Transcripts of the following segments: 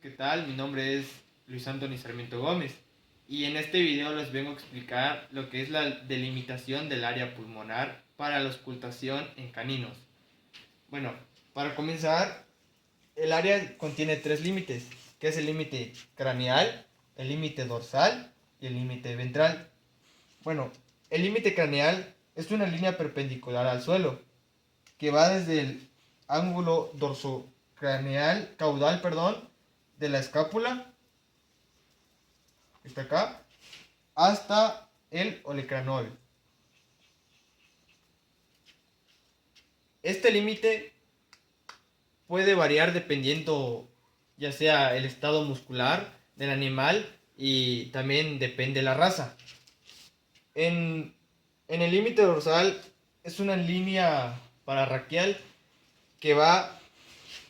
¿Qué tal? Mi nombre es Luis Antonio Sarmiento Gómez y en este video les vengo a explicar lo que es la delimitación del área pulmonar para la auscultación en caninos. Bueno, para comenzar, el área contiene tres límites, que es el límite craneal, el límite dorsal y el límite ventral. Bueno, el límite craneal es una línea perpendicular al suelo que va desde el ángulo dorsocraneal, caudal, de la escápula, está acá, hasta el olecranol. Este límite puede variar dependiendo ya sea el estado muscular del animal y también depende de la raza. En, en el límite dorsal es una línea pararraquial que va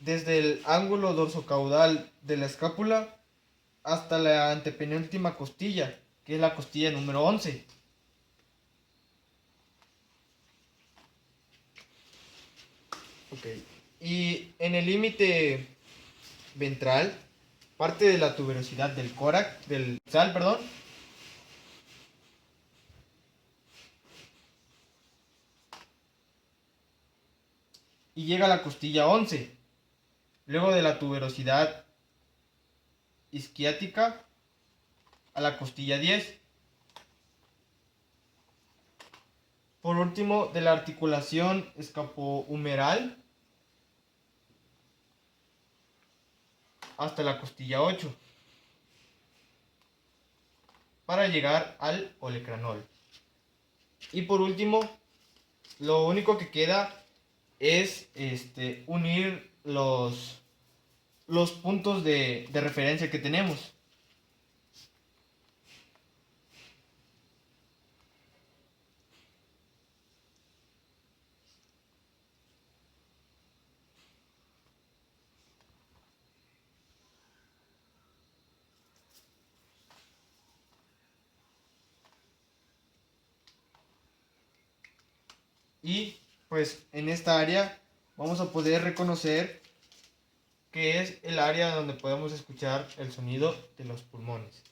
desde el ángulo dorsocaudal de la escápula hasta la antepenúltima costilla, que es la costilla número 11. Okay. Y en el límite ventral, parte de la tuberosidad del córax, del sal, y llega a la costilla 11. Luego de la tuberosidad isquiática a la costilla 10. Por último, de la articulación escapohumeral hasta la costilla 8 para llegar al olecranol. Y por último, lo único que queda es unir los puntos de referencia que tenemos. Y pues en esta área vamos a poder reconocer que es el área donde podemos escuchar el sonido de los pulmones.